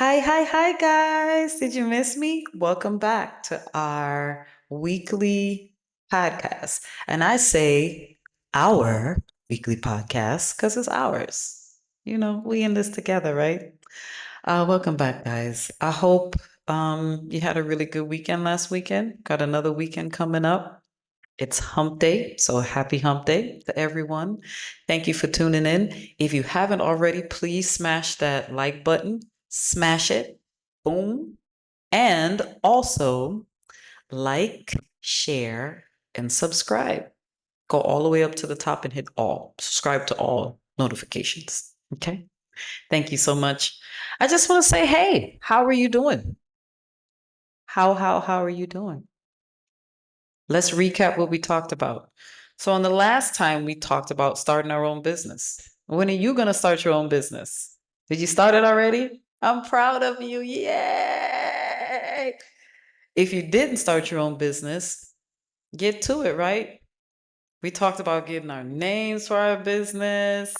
Hi, hi, hi, guys. Did you miss me? Welcome back to our weekly podcast. And I say our weekly podcast because it's ours. We in this together, right? Welcome back, guys. I hope you had a really good weekend last weekend. Got another weekend coming up. It's hump day, so happy hump day to everyone. Thank you for tuning in. If you haven't already, please smash that like button, smash it, boom, and also like, share, and subscribe. Go all the way up to the top and hit all. Subscribe to all notifications. Okay. Thank you so much. I just want to say, hey, how are you doing? How are you doing? Let's recap what we talked about. So, on the last time, we talked about starting our own business. When are you going to start your own business? Did you start it already? I'm proud of you. Yay! If you didn't start your own business, get to it, right? We talked about getting our names for our business.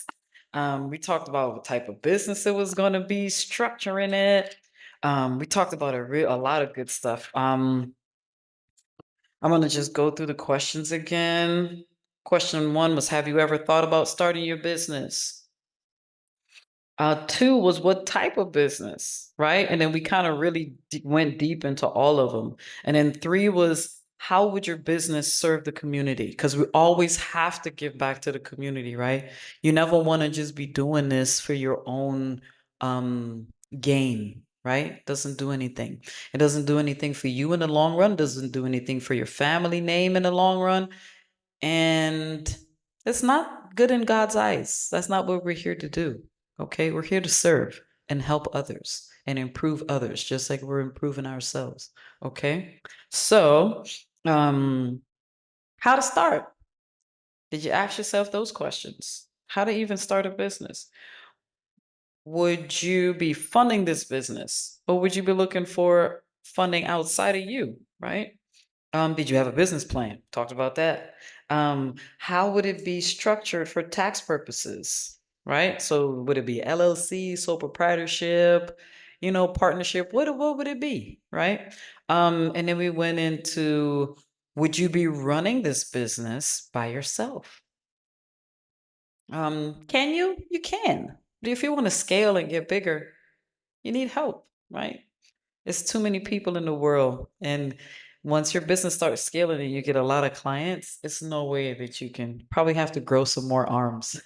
We talked about what type of business it was going to be, structuring it. We talked about a lot of good stuff. I'm going to just go through the questions again. Question one was, have you ever thought about starting your business? Two was, what type of business, right? And then we kind of really went deep into all of them. And then three was, how would your business serve the community? Because we always have to give back to the community, right? You never want to just be doing this for your own gain, right? Doesn't do anything. It doesn't do anything for you in the long run, doesn't do anything for your family name in the long run. And it's not good in God's eyes. That's not what we're here to do. Okay. We're here to serve and help others and improve others, just like we're improving ourselves. Okay. So, how to start? Did you ask yourself those questions? How to even start a business? Would you be funding this business or would you be looking for funding outside of you? Right. Did you have a business plan? Talked about that. How would it be structured for tax purposes? Right? So would it be LLC, sole proprietorship, partnership? What would it be? Right? And then we went into, would you be running this business by yourself? Can you? You can. But if you want to scale and get bigger, you need help, right? There's too many people in the world. And once your business starts scaling and you get a lot of clients, it's no way that you can probably have to grow some more arms.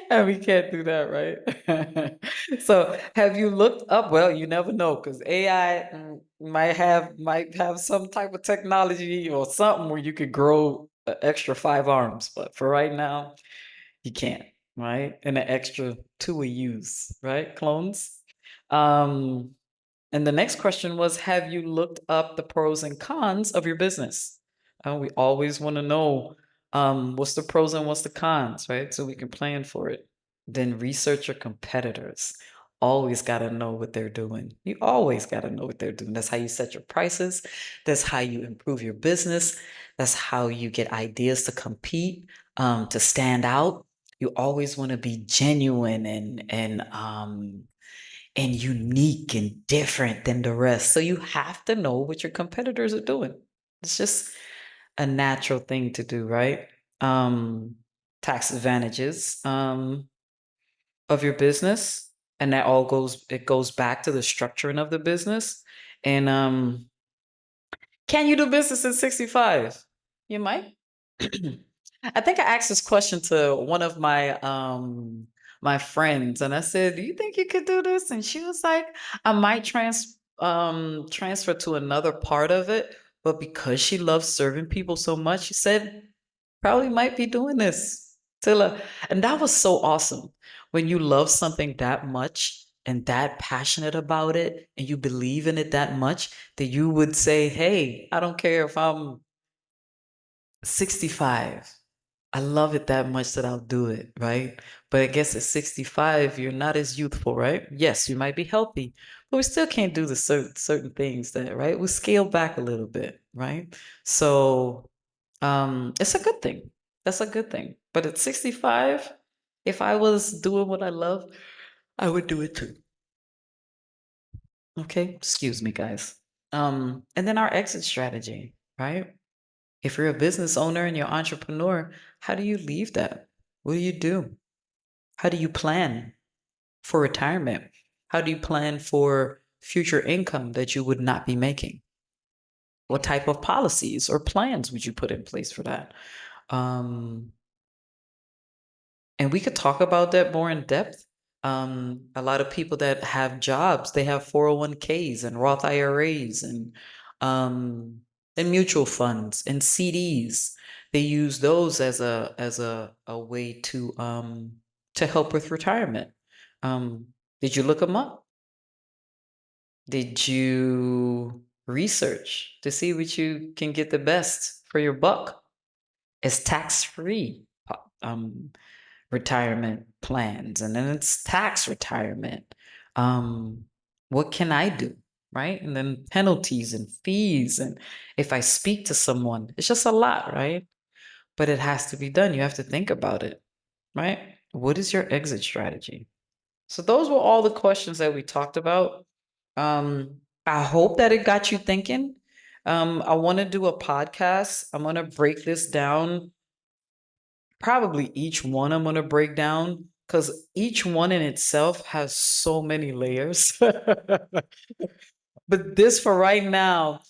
And we can't do that, right? So have you looked up? Well, you never know because AI might have some type of technology or something where you could grow an extra 5 arms. But for right now, you can't, right? And an extra two we use, right? Clones. Um, and the next question was, have you looked up the pros and cons of your business? We always want to know what's the pros and what's the cons, right? So we can plan for it. Then research your competitors. Always got to know what they're doing. You always got to know what they're doing. That's how you set your prices. That's how you improve your business. That's how you get ideas to compete, to stand out. You always want to be genuine and unique and different than the rest. So you have to know what your competitors are doing. It's just a natural thing to do, right? Um, Tax advantages of your business, and that all goes back to the structuring of the business. And can you do business at 65? You might. I think I asked this question to one of my friends and I said, "Do you think you could do this?" And she was like, "I might transfer to another part of it, but because she loves serving people so much, she said probably might be doing this till and that was so awesome. When you love something that much and that passionate about it and you believe in it that much that you would say, "Hey, I don't care if I'm 65. I love it that much that I'll do it, right?" But I guess at 65, you're not as youthful, right? Yes, you might be healthy, but we still can't do the certain things that, right? We scale back a little bit, right? So, it's a good thing. That's a good thing. But at 65, if I was doing what I love, I would do it too. Okay, excuse me, guys. And then our exit strategy, right? If you're a business owner and you're entrepreneur, how do you leave that? What do you do? How do you plan for retirement? How do you plan for future income that you would not be making? What type of policies or plans would you put in place for that? Um, and we could talk about that more in depth. A lot of people that have jobs, they have 401ks and Roth IRAs um, and mutual funds and CDs. They use those as a way to help with retirement. Did you look them up? Did you research to see what you can get the best for your buck? It's tax-free retirement plans, and then it's tax retirement. Um, what can I do? Right? And then penalties and fees. And if I speak to someone, it's just a lot, right? But it has to be done. You have to think about it, right? What is your exit strategy? So those were all the questions that we talked about. I hope that it got you thinking. I want to do a podcast. I'm going to break this down. Probably each one I'm going to break down because each one in itself has so many layers. But this for right now,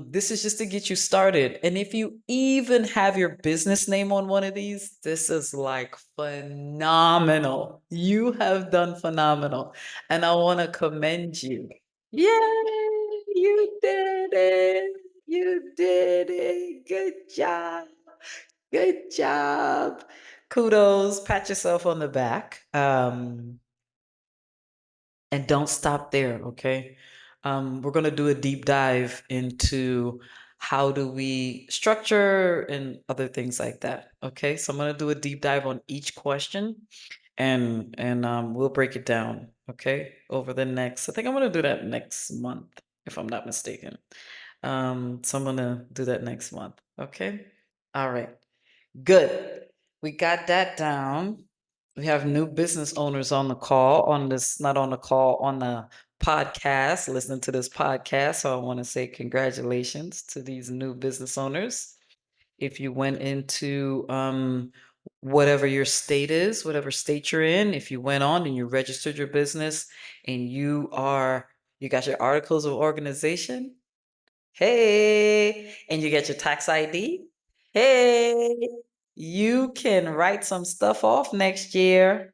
this is just to get you started. And if you even have your business name on one of these, this is like phenomenal. You have done phenomenal. And I want to commend you. Yay! You did it. You did it. Good job. Good job. Kudos. Pat yourself on the back. And don't stop there, okay? We're going to do a deep dive into how do we structure and other things like that. Okay, so I'm going to do a deep dive on each question, and we'll break it down. Okay, over the next. I think I'm going to do that next month, if I'm not mistaken. So I'm going to do that next month. Okay. All right. Good. We got that down. We have new business owners on the call, on this, not on the call, on the podcast, listening to this podcast. So I want to say congratulations to these new business owners. If you went into whatever your state is, whatever state you're in, if you went on and you registered your business and you got your articles of organization, hey, and you get your tax ID, hey, you can write some stuff off next year.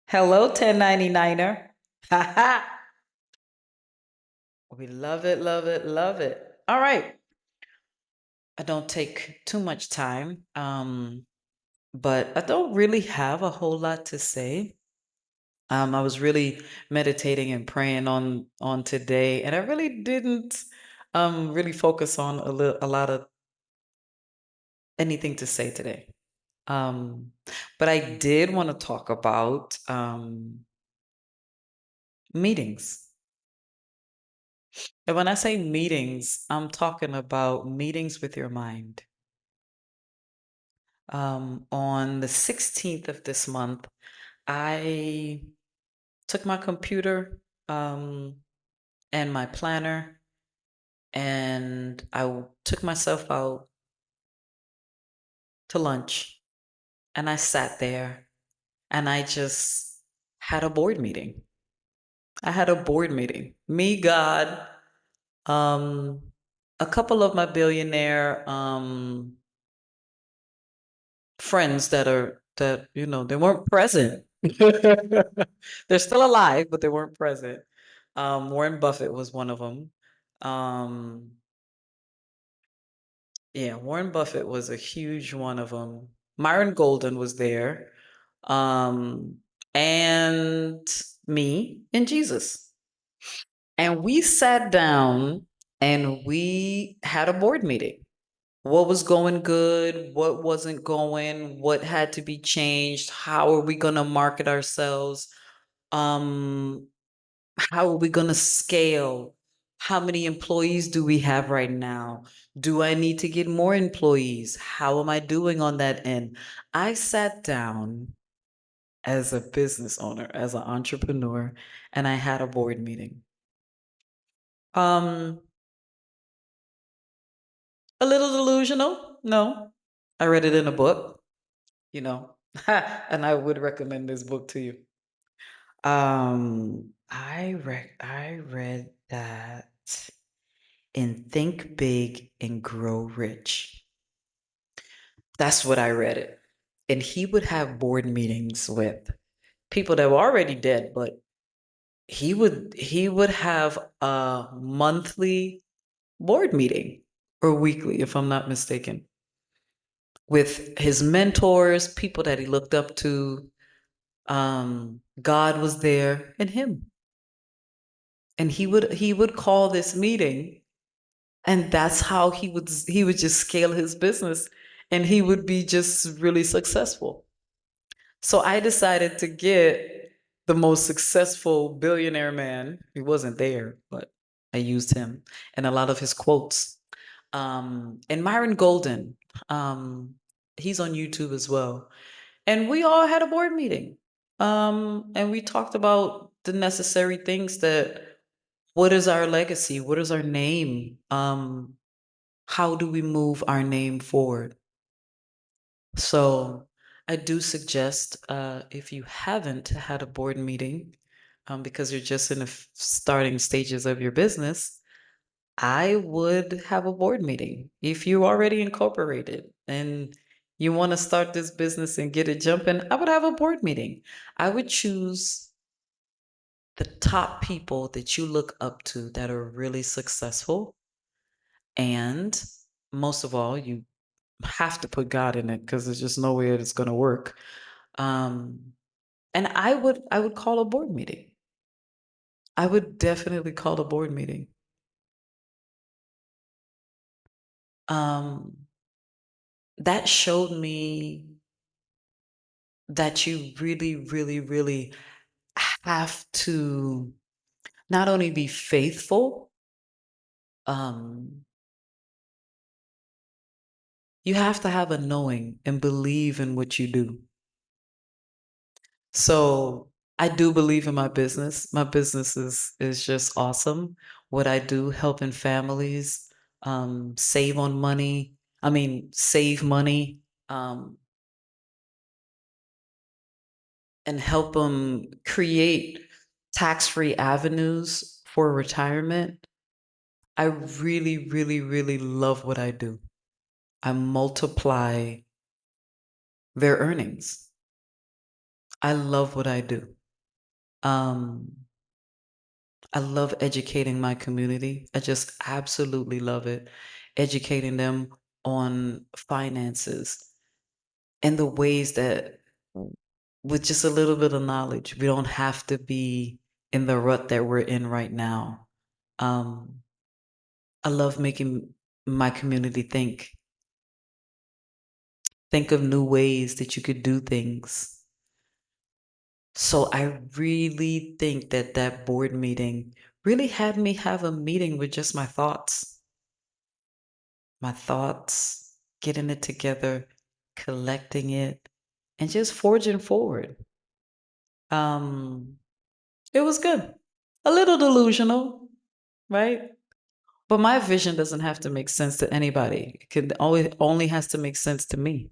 Hello, 1099er. Ha ha. We love it, love it, love it. All right. I don't take too much time, but I don't really have a whole lot to say. I was really meditating and praying on today, and I really didn't really focus on a lot of anything to say today. Um, but I did want to talk about meetings. And when I say meetings, I'm talking about meetings with your mind. On the 16th of this month, I took my computer and my planner, and took myself out to lunch, and I sat there and I just had a board meeting. I had a board meeting. Me, God, um, a couple of my billionaire friends that they weren't present. They're still alive, but they weren't present. Warren Buffett was one of them. Um, yeah, Warren Buffett was a huge one of them. Myron Golden was there, um, and me and Jesus. And we sat down and we had a board meeting. What was going good? What wasn't going? What had to be changed? How are we going to market ourselves? Um, how are we going to scale? How many employees do we have right now? Do I need to get more employees? How am I doing on that end? I sat down as a business owner, as an entrepreneur, and I had a board meeting. Um, a little delusional, no. I read it in a book, you know, and I would recommend this book to you. I read that in Think Big and Grow Rich. That's what I read it. And he would have board meetings with people that were already dead, but he would have a monthly board meeting or weekly, if I'm not mistaken, with his mentors, people that he looked up to. God was there and him. And he would call this meeting, and that's how he would just scale his business, and he would be just really successful. So I decided to get the most successful billionaire man. He wasn't there, but I used him and a lot of his quotes. And Myron Golden, um, he's on YouTube as well. And we all had a board meeting. And we talked about the necessary things that what is our legacy? What is our name? How do we move our name forward? So I do suggest if you haven't had a board meeting because you're just in the starting stages of your business, I would have a board meeting. If you already incorporated and you want to start this business and get it jumping, I would have a board meeting. I would choose the top people that you look up to that are really successful. And most of all, you have to put God in it because there's just no way it's going to work. Um, and I would call a board meeting. I would definitely call a board meeting. Um, that showed me that you really, really, really have to not only be faithful, um, you have to have a knowing and believe in what you do. So I do believe in my business. My business is just awesome. What I do, helping families save on money. I mean, save money um, and help them create tax-free avenues for retirement. I really, really, really love what I do. I multiply their earnings. I love what I do. Um, I love educating my community. I just absolutely love it. Educating them on finances and the ways that with just a little bit of knowledge, we don't have to be in the rut that we're in right now. Um, I love making my community think of new ways that you could do things. So I really think that that board meeting really had me have a meeting with just my thoughts, getting it together, collecting it, and just forging forward. Um, it was good. A little delusional, right? But my vision doesn't have to make sense to anybody. It can always only has to make sense to me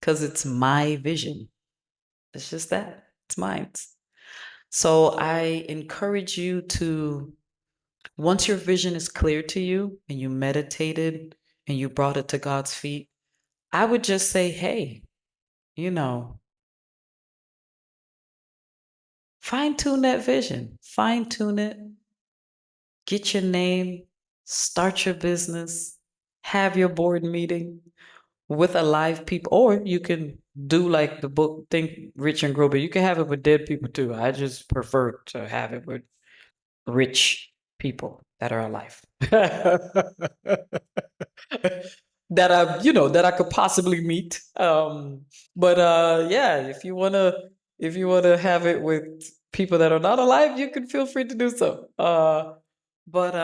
because it's my vision. It's just that. It's mine. So I encourage you to, once your vision is clear to you and you meditated and you brought it to God's feet, I would just say, hey, you know, fine tune that vision, fine tune it, get your name, start your business, have your board meeting with alive people, or you can do like the book Think Rich and Grow, but you can have it with dead people too. I just prefer to have it with rich people that are alive. That I could possibly meet. But yeah, if you wanna have it with people that are not alive, you can feel free to do so. But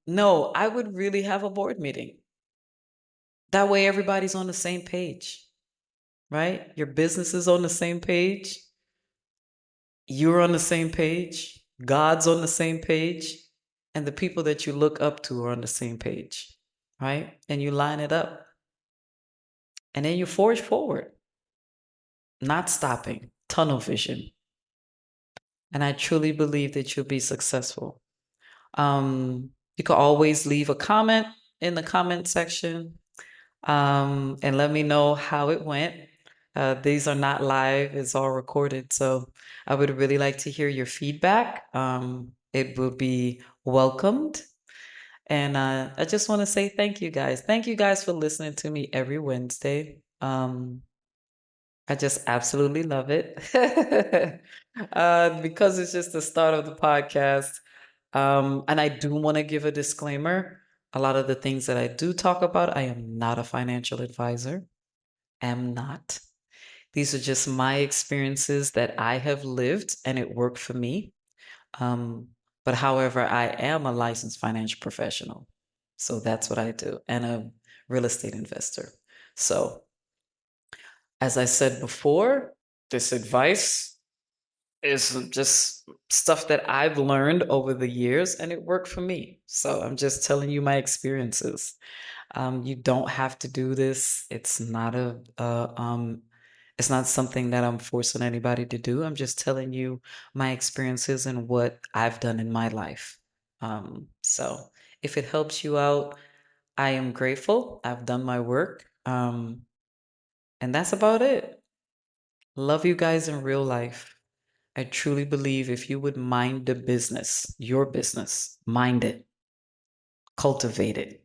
no, I would really have a board meeting. That way everybody's on the same page, right? Your business is on the same page. you're on the same page, God's on the same page, and the people that you look up to are on the same page, right? And you line it up, and then you forge forward, not stopping, tunnel vision. And I truly believe that you'll be successful. You can always leave a comment in the comment section, and let me know how it went. These are not live, it's all recorded. So I would really like to hear your feedback. It will be welcomed. And I just want to say thank you guys. Thank you guys for listening to me every Wednesday. I just absolutely love it. Because it's just the start of the podcast. And I do want to give a disclaimer. A lot of the things that I do talk about, I am not a financial advisor. Am not. These are just my experiences that I have lived and it worked for me. Um, but however, I am a licensed financial professional. So that's what I do, and a real estate investor. So, as I said before, this advice is just stuff that I've learned over the years and it worked for me. So I'm just telling you my experiences. You don't have to do this. It's not something that I'm forcing anybody to do. I'm just telling you my experiences and what I've done in my life. So if it helps you out, I am grateful. I've done my work. And that's about it. Love you guys in real life. I truly believe if you would mind the business, your business, mind it, cultivate it.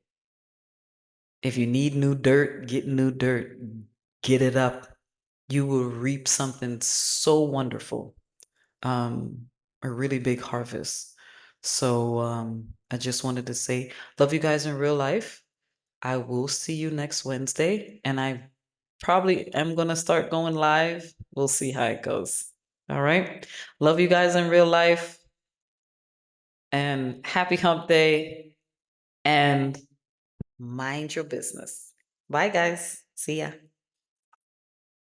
If you need new dirt, get new dirt, get it up. You will reap something so wonderful, a really big harvest. So I just wanted to say, love you guys in real life. I will see you next Wednesday, and I probably am going to start going live. We'll see how it goes. All right. Love you guys in real life, and happy hump day, and mind your business. Bye, guys. See ya.